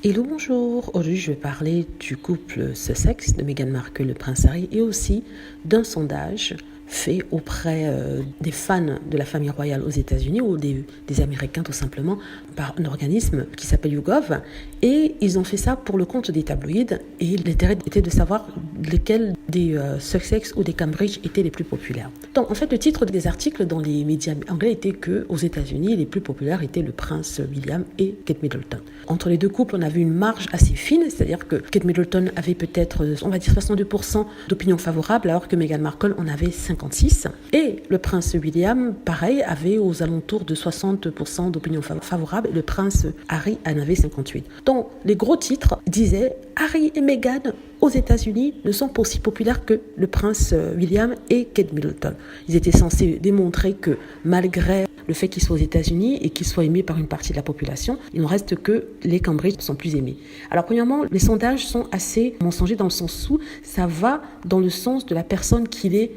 Hello, bonjour. Aujourd'hui, je vais parler du couple Sussex de Meghan Markle et le prince Harry et aussi d'un sondage fait auprès des fans de la famille royale aux États-Unis ou des Américains tout simplement par un organisme qui s'appelle YouGov, et ils ont fait ça pour le compte des tabloïds et l'intérêt était de savoir lesquels des Sussex ou des Cambridge étaient les plus populaires. Donc en fait le titre des articles dans les médias anglais était que aux États-Unis les plus populaires étaient le prince William et Kate Middleton. Entre les deux couples on avait une marge assez fine, c'est-à-dire que Kate Middleton avait peut-être on va dire 62% d'opinion favorable alors que Meghan Markle en avait 56, et le prince William pareil avait aux alentours de 60% d'opinion favorable et le prince Harry en avait 58. Donc les gros titres disaient Harry et Meghan aux États-Unis ne sont pas aussi populaires que le prince William et Kate Middleton. Ils étaient censés démontrer que malgré le fait qu'ils soient aux États-Unis et qu'ils soient aimés par une partie de la population, il n'en reste que les Cambridge sont plus aimés. Alors premièrement, les sondages sont assez mensongers dans le sens où ça va dans le sens de la personne qui les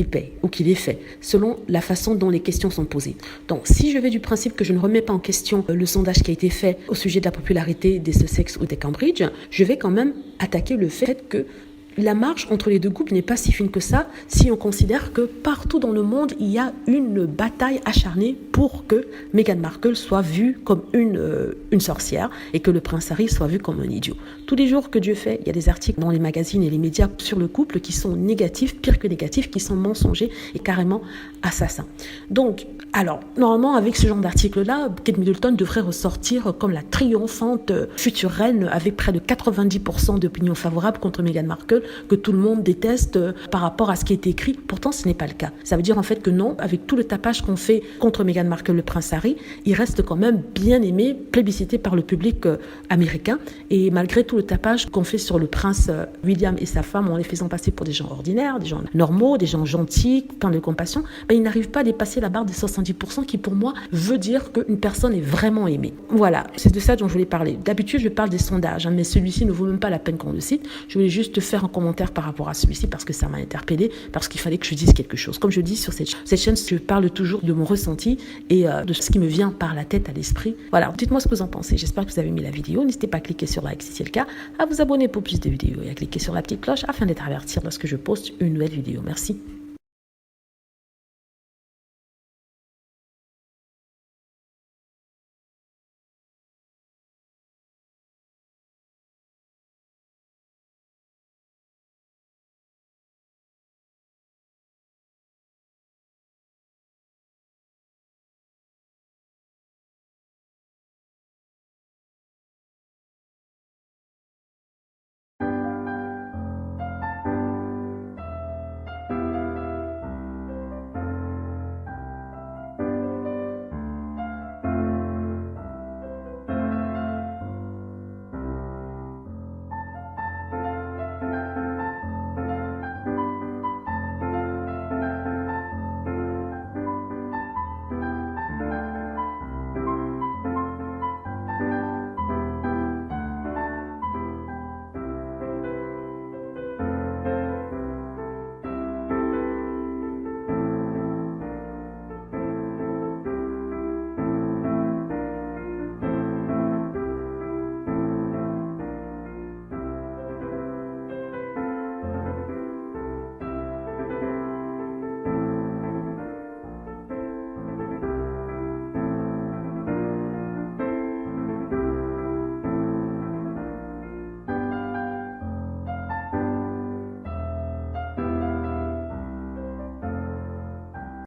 paye ou qui les fait, selon la façon dont les questions sont posées. Donc, si je vais du principe que je ne remets pas en question le sondage qui a été fait au sujet de la popularité des Sussex ou des Cambridge, je vais quand même attaquer le fait que la marge entre les deux groupes n'est pas si fine que ça si on considère que partout dans le monde, il y a une bataille acharnée pour que Meghan Markle soit vue comme une sorcière et que le prince Harry soit vu comme un idiot. Tous les jours que Dieu fait, il y a des articles dans les magazines et les médias sur le couple qui sont négatifs, pire que négatifs, qui sont mensongers et carrément assassins. Donc, alors, normalement, avec ce genre d'article-là, Kate Middleton devrait ressortir comme la triomphante future reine avec près de 90% d'opinion favorable contre Meghan Markle, que tout le monde déteste par rapport à ce qui est écrit. Pourtant, ce n'est pas le cas. Ça veut dire en fait que non, avec tout le tapage qu'on fait contre Meghan Markle, le prince Harry, il reste quand même bien aimé, plébiscité par le public américain. Et malgré tout le tapage qu'on fait sur le prince William et sa femme, en les faisant passer pour des gens ordinaires, des gens normaux, des gens gentils, pleins de compassion, il n'arrive pas à dépasser la barre des 70% qui pour moi veut dire qu'une personne est vraiment aimée. Voilà, c'est de ça dont je voulais parler. D'habitude, je parle des sondages, mais celui-ci ne vaut même pas la peine qu'on le cite. Je voulais juste faire un commentaire par rapport à celui-ci parce que ça m'a interpellée, parce qu'il fallait que je dise quelque chose. Comme je dis sur cette chaîne, je parle toujours de mon ressenti et de ce qui me vient par la tête à l'esprit. Voilà, dites-moi ce que vous en pensez. J'espère que vous avez aimé la vidéo. N'hésitez pas à cliquer sur like si c'est le cas, à vous abonner pour plus de vidéos et à cliquer sur la petite cloche afin d'être averti lorsque je poste une nouvelle vidéo. Merci.